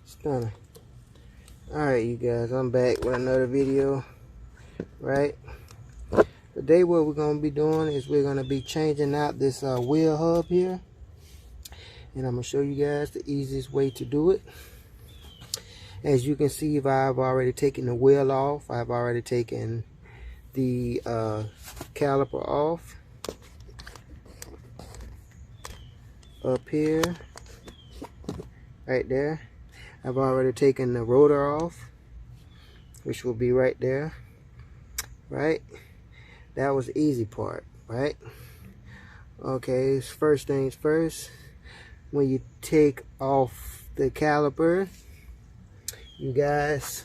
Stunner. Alright, you guys, I'm back with another video. Right, today what we're going to be doing is we're going to be changing out this wheel hub here, and I'm going to show you guys the easiest way to do it. As you can see, I've already taken the wheel off. I've already taken the caliper off. Up here, right there, I've already taken the rotor off, which will be right there. Right, that was the easy part. Right, okay, first things first, when you take off the caliper, you guys,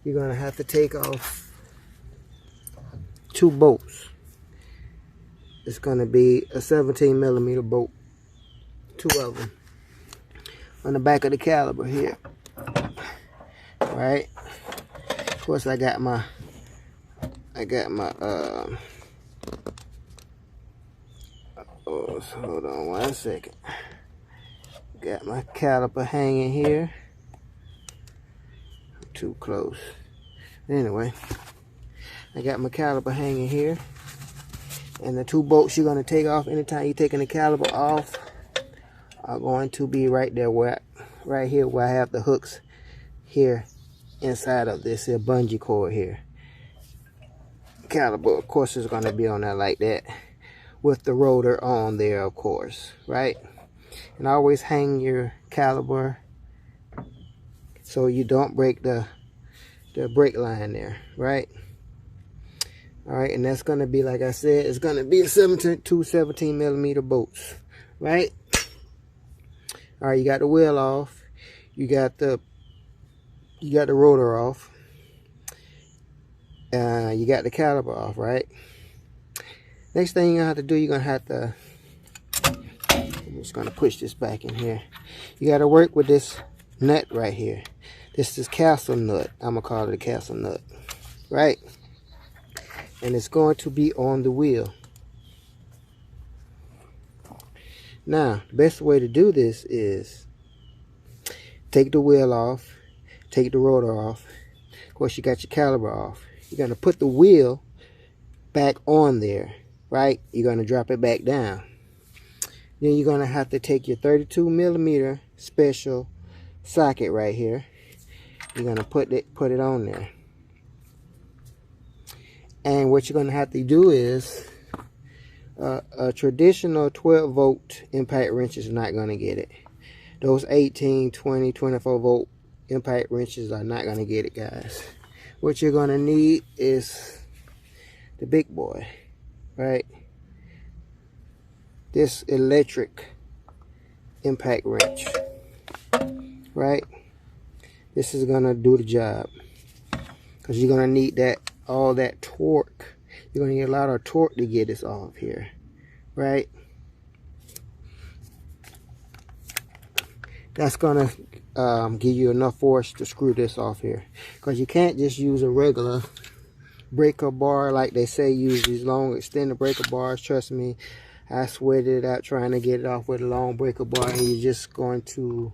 you're gonna have to take off 2 bolts. It's gonna be a 17mm bolt, 2 of them on the back of the caliper here. Right, of course I got my oh, hold on 1 second. Got my caliper hanging here. Too close. Anyway, I got my caliper hanging here, and the 2 bolts you're going to take off anytime you're taking the caliper off are going to be right there, right here where I have the hooks here inside of this here bungee cord here. Caliper, of course, is going to be on there like that with the rotor on there, of course. Right, and always hang your caliper so you don't break the brake line there. Right, all right, and that's going to be, like I said, it's going to be 2 17mm bolts. Right, all right, you got the wheel off, you got the rotor off, you got the caliper off. Right, next thing you're gonna have to do, you're gonna have to, I'm just gonna push this back in here. You got to work with this nut right here. This is castle nut. I'm gonna call it a castle nut. Right, and it's going to be on the wheel. Now, the best way to do this is take the wheel off, take the rotor off. Of course, you got your caliper off. You're going to put the wheel back on there. Right, you're going to drop it back down. Then you're going to have to take your 32mm special socket right here. You're going to put it on there. And what you're going to have to do is a traditional 12-volt impact wrench is not going to get it. Those 18, 20, 24-volt impact wrenches are not going to get it, guys. What you're going to need is the big boy. Right, this electric impact wrench. Right, this is going to do the job, because you're going to need all that torque. You're going to need a lot of torque to get this off here. Right, that's going to give you enough force to screw this off here, because you can't just use a regular breaker bar like they say. Use these long extended breaker bars. Trust me, I sweated it out trying to get it off with a long breaker bar, and you're just going to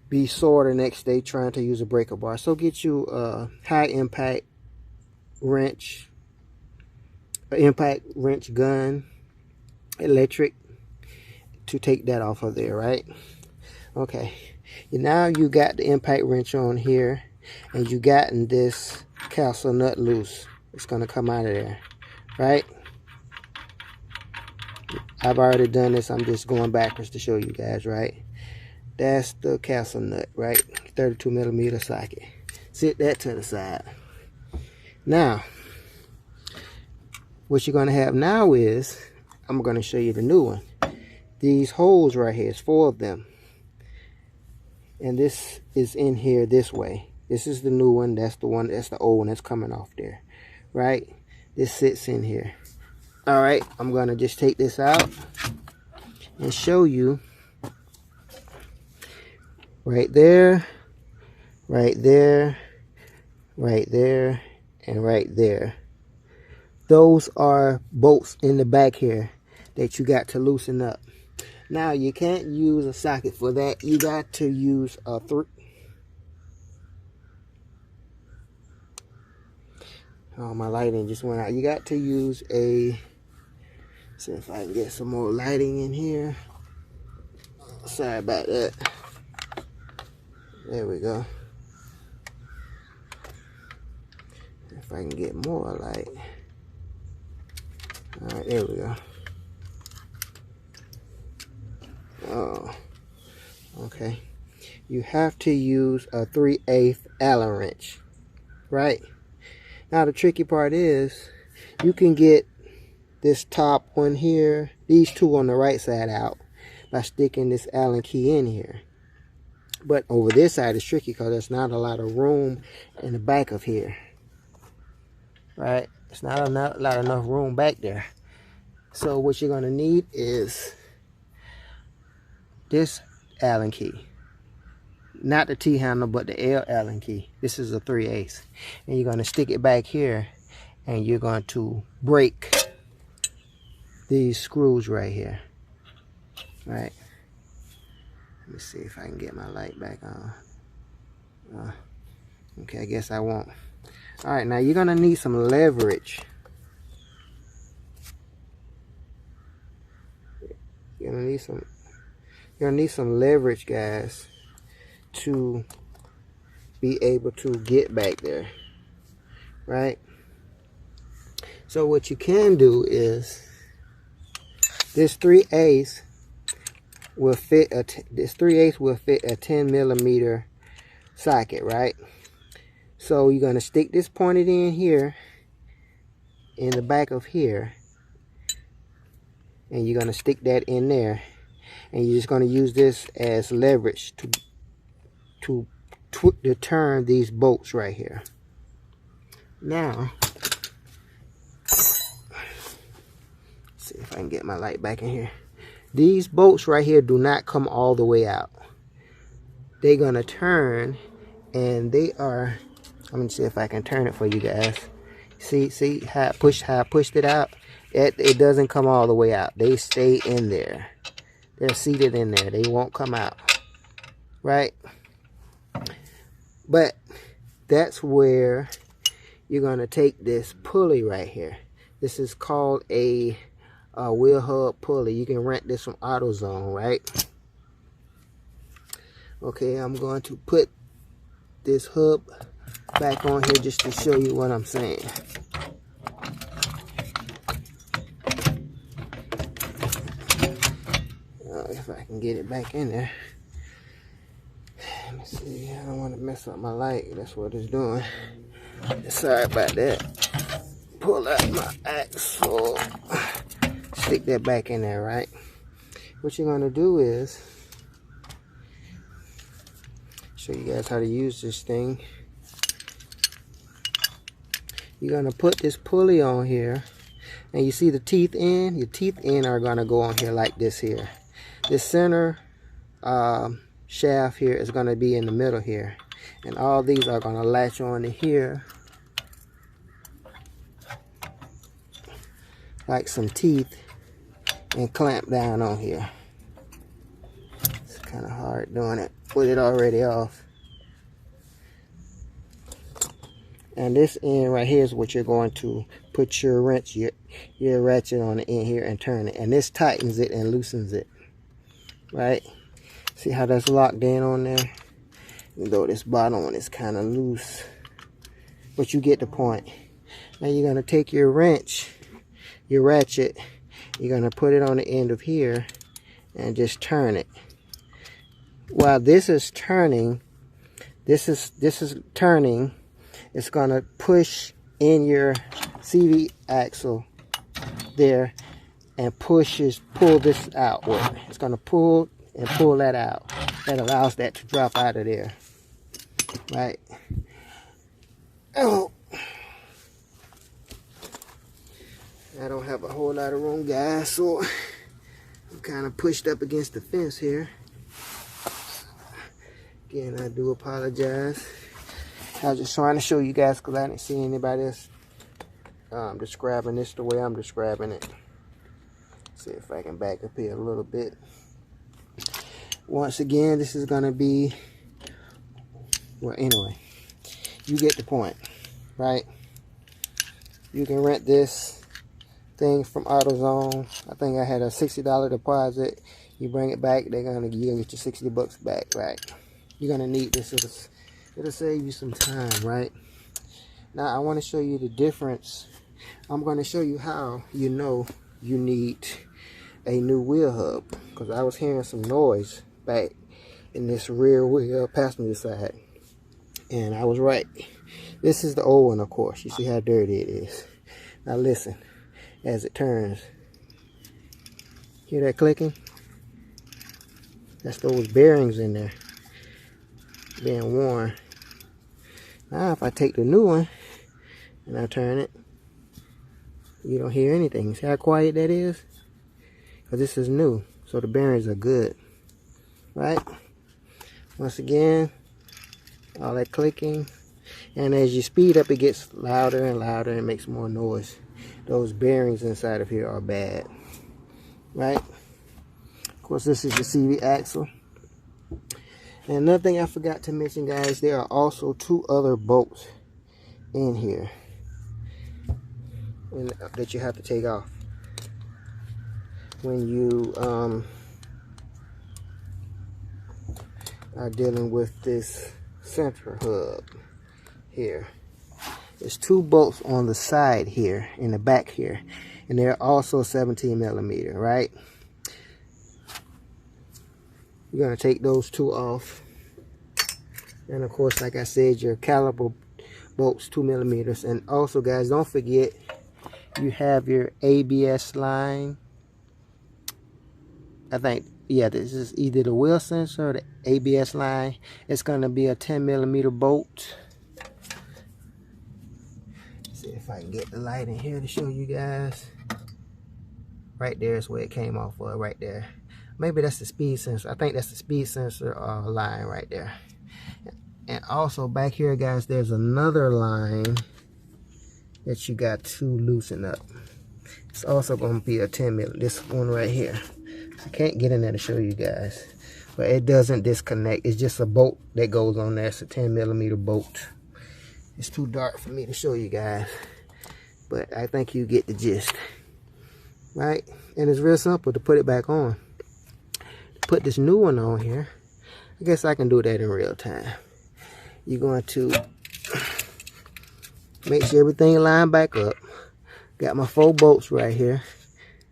be sore the next day trying to use a breaker bar. So get you a high impact wrench, gun, electric, to take that off of there. Right, okay, now you got the impact wrench on here, and you gotten this castle nut loose. It's going to come out of there. Right, I've already done this. I'm just going backwards to show you guys. Right, that's the castle nut. Right, 32mm socket. Sit that to the side. Now, what you're going to have now is, I'm going to show you the new one. These holes right here, it's 4 of them, and this is in here this way. This is the new one. That's the one. That's the old one that's coming off there. Right, this sits in here. All right, I'm gonna just take this out and show you. Right there, right there, right there, and right there. Those are bolts in the back here that you got to loosen up. Now, you can't use a socket for that. You got to use a Oh, my lighting just went out. You got to use a, see if I can get some more lighting in here. Sorry about that. There we go. If I can get more light. All right, there we go. Oh, okay. You have to use a 3/8 Allen wrench, right? Now the tricky part is you can get this top one here, these two on the right side out by sticking this Allen key in here. But over this side is tricky because there's not a lot of room in the back of here, right? It's not enough room back there. So what you're gonna need is this Allen key. Not the T handle, but the L Allen key. This is a 3/8. And you're going to stick it back here, and you're going to break these screws right here. Right? Let me see if I can get my light back on. Okay, I guess I won't. Alright, now you're going to need some leverage. You're going to need some leverage, guys, to be able to get back there, right? So what you can do is this 3/8 will fit a 10mm socket, right? So you're going to stick this pointed in here in the back of here, and you're going to stick that in there, and you're just going to use this as leverage to turn these bolts right here. Now, see if I can get my light back in here. These bolts right here do not come all the way out. They're gonna turn, and they are, let me see if I can turn it for you guys. See how I pushed it out? It doesn't come all the way out. They stay in there. They're seated in there. They won't come out, right? But that's where you're going to take this pulley right here. This is called a wheel hub pulley. You can rent this from AutoZone, right? Okay, I'm going to put this hub back on here just to show you what I'm saying. If I can get it back in there. Let me see, I don't want to mess up my light. That's what it's doing. Sorry about that. Pull out my axle. Stick that back in there, right? What you're going to do is show you guys how to use this thing. You're going to put this pulley on here, and you see the teeth end? Your teeth end are going to go on here like this here. This center shaft here is going to be in the middle here, and all these are going to latch on to here like some teeth and clamp down on here. It's kind of hard doing it with it already off. And this end right here is what you're going to put your wrench, your ratchet on the end here, and turn it, and this tightens it and loosens it, right? See how that's locked in on there? Even though this bottom one is kind of loose, but you get the point. Now you're going to take your wrench, your ratchet, you're going to put it on the end of here and just turn it. While this is turning, this is turning, it's going to push in your CV axle there and pull this outward. It's going to pull and pull that out. That allows that to drop out of there, right? Oh, I don't have a whole lot of room, guys, so I'm kind of pushed up against the fence here. Again, I do apologize. I was just trying to show you guys because I didn't see anybody else describing this the way I'm describing it. See if I can back up here a little bit. Once again, this is going to be, well, anyway, you get the point, right? You can rent this thing from AutoZone. I think I had a $60 deposit. You bring it back, you're gonna get your $60 back, right? You're gonna need this. It'll save you some time, right? Now I want to show you the difference. I'm going to show you how you know you need a new wheel hub, because I was hearing some noise back in this rear wheel passenger side, and I was right. This is the old one, of course. You see how dirty it is. Now listen, as it turns, hear that clicking? That's those bearings in there being worn. Now if I take the new one and I turn it, you don't hear anything. See how quiet that is? Because this is new, so the bearings are good, right? Once again, all that clicking, and as you speed up, it gets louder and louder and makes more noise. Those bearings inside of here are bad, right? Of course, this is the CV axle. And another thing I forgot to mention, guys, there are also 2 other bolts in here that you have to take off when you are dealing with this center hub here. There's 2 bolts on the side here, in the back here, and they're also 17mm, right? You're going to take those 2 off. And of course, like I said, your caliper bolts 2mm. And also, guys, don't forget you have your ABS line. I think, yeah, this is either the wheel sensor or the ABS line. It's going to be a 10mm bolt. See if I can get the light in here to show you guys. Right there is where it came off of, right there. Maybe that's the speed sensor. I think that's the speed sensor line right there. And also back here, guys, there's another line that you got to loosen up. It's also going to be a 10mm. This one right here. I can't get in there to show you guys, but it doesn't disconnect. It's just a bolt that goes on there. It's a 10mm bolt. It's too dark for me to show you guys, but I think you get the gist, right? And it's real simple to put it back on. Put this new one on here. I guess I can do that in real time. You're going to make sure everything lined back up. Got my 4 bolts right here.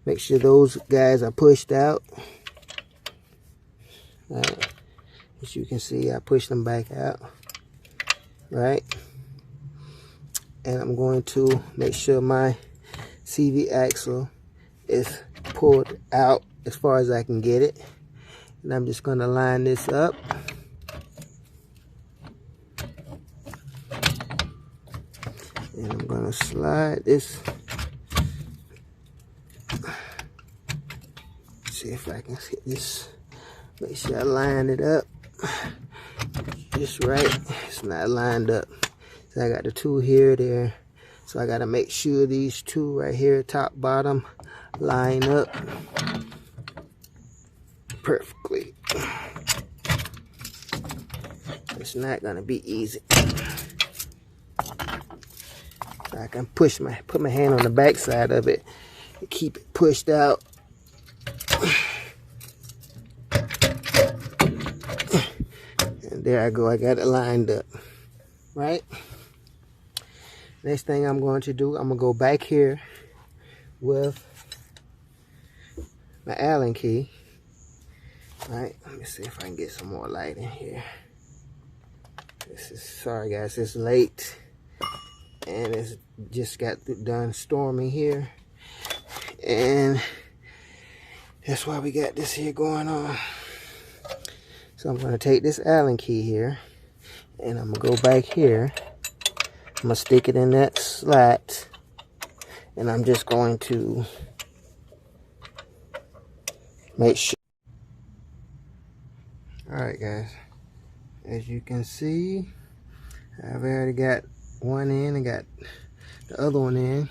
Make sure those guys are pushed out. Right. As you can see, I pushed them back out. Right. And I'm going to make sure my CV axle is pulled out as far as I can get it. And I'm just going to line this up. And I'm going to slide this. See if I can hit this. Make sure I line it up just right. It's not lined up. So I got the 2 here, there. So I got to make sure these 2 right here, top, bottom, line up perfectly. It's not going to be easy. So I can put my hand on the back side of it and keep it pushed out. And there I go. I got it lined up. Right? Next thing I'm going to do, I'm going to go back here with my Allen key. Right? Let me see if I can get some more light in here. Sorry guys, it's late. And it's just got done storming here. And that's why we got this here going on. So I'm going to take this Allen key here. And I'm going to go back here. I'm going to stick it in that slot. And I'm just going to make sure. Alright guys. As you can see, I've already got one in and got the other one in.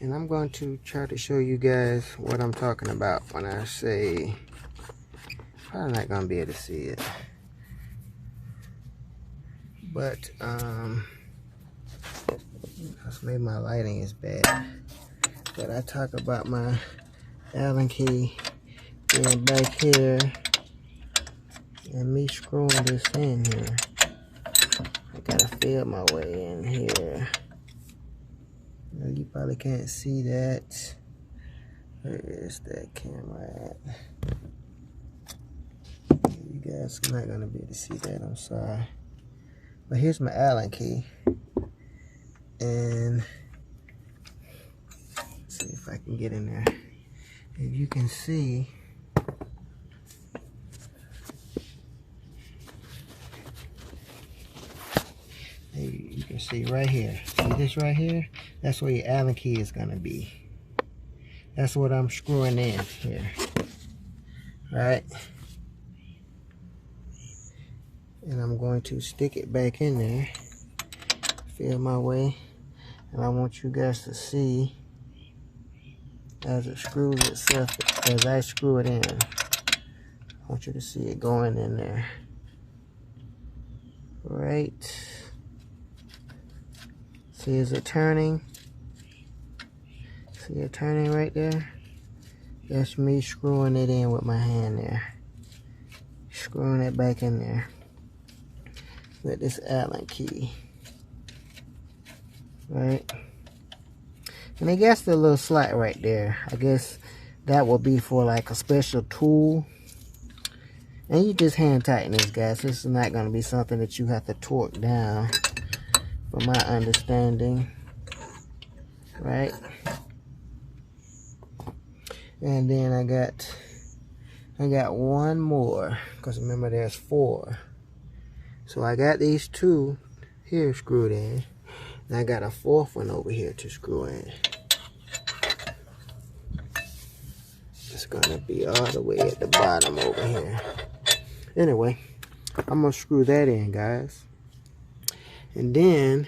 And I'm going to try to show you guys what I'm talking about when I say, probably not going to be able to see it. But Because maybe my lighting is bad. But I talk about my Allen key being back here and me screwing this in here. I gotta feel my way in here. Now, you probably can't see that. Where is that camera at? You guys are not gonna be able to see that, I'm sorry. But here's my Allen key. And let's see if I can get in there. If you can see, you can see right here. See this right here? That's where your Allen key is gonna be. That's what I'm screwing in here. Right? And I'm going to stick it back in there. Feel my way. And I want you guys to see as it screws itself, as I screw it in. I want you to see it going in there. Right. See, is it turning? See it turning right there? That's me screwing it in with my hand there. Screwing it back in there with this Allen key. Right? And I guess the little slot right there, I guess that will be for like a special tool. And you just hand tighten this, guys. This is not going to be something that you have to torque down, from my understanding. Right? And then I got one more, because remember there's 4. So I got these 2 here screwed in. And I got a 4th one over here to screw in. It's gonna be all the way at the bottom over here. Anyway, I'm gonna screw that in, guys. And then,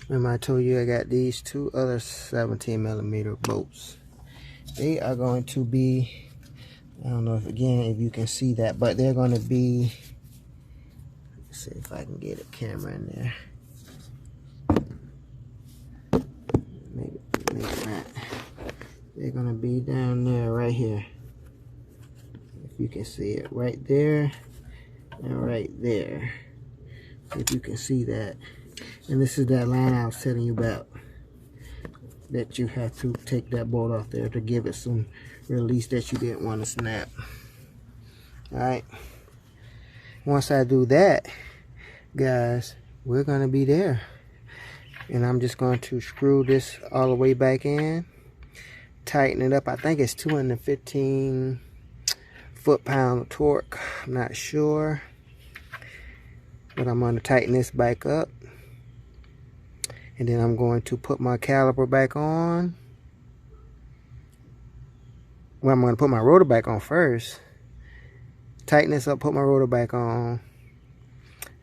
remember I told you I got these 2 other 17mm bolts. They are going to be, I don't know if you can see that, but they're going to be, let's see if I can get a camera in there. Maybe not. They're going to be down there right here. If you can see it, right there and right there. If you can see that. And this is that line I was telling you about, that you have to take that bolt off there to give it some release that you didn't want to snap. Alright. Once I do that, guys, we're going to be there. And I'm just going to screw this all the way back in. Tighten it up. I think it's 215 foot-pound torque. I'm not sure. But I'm going to tighten this back up. And then I'm going to put my caliper back on. Well, I'm going to put my rotor back on first. Tighten this up, put my rotor back on.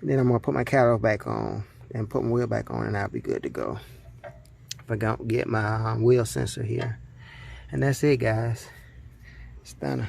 And then I'm going to put my caliper back on. And put my wheel back on, and I'll be good to go. If I don't get my wheel sensor here. And that's it, guys. It's done.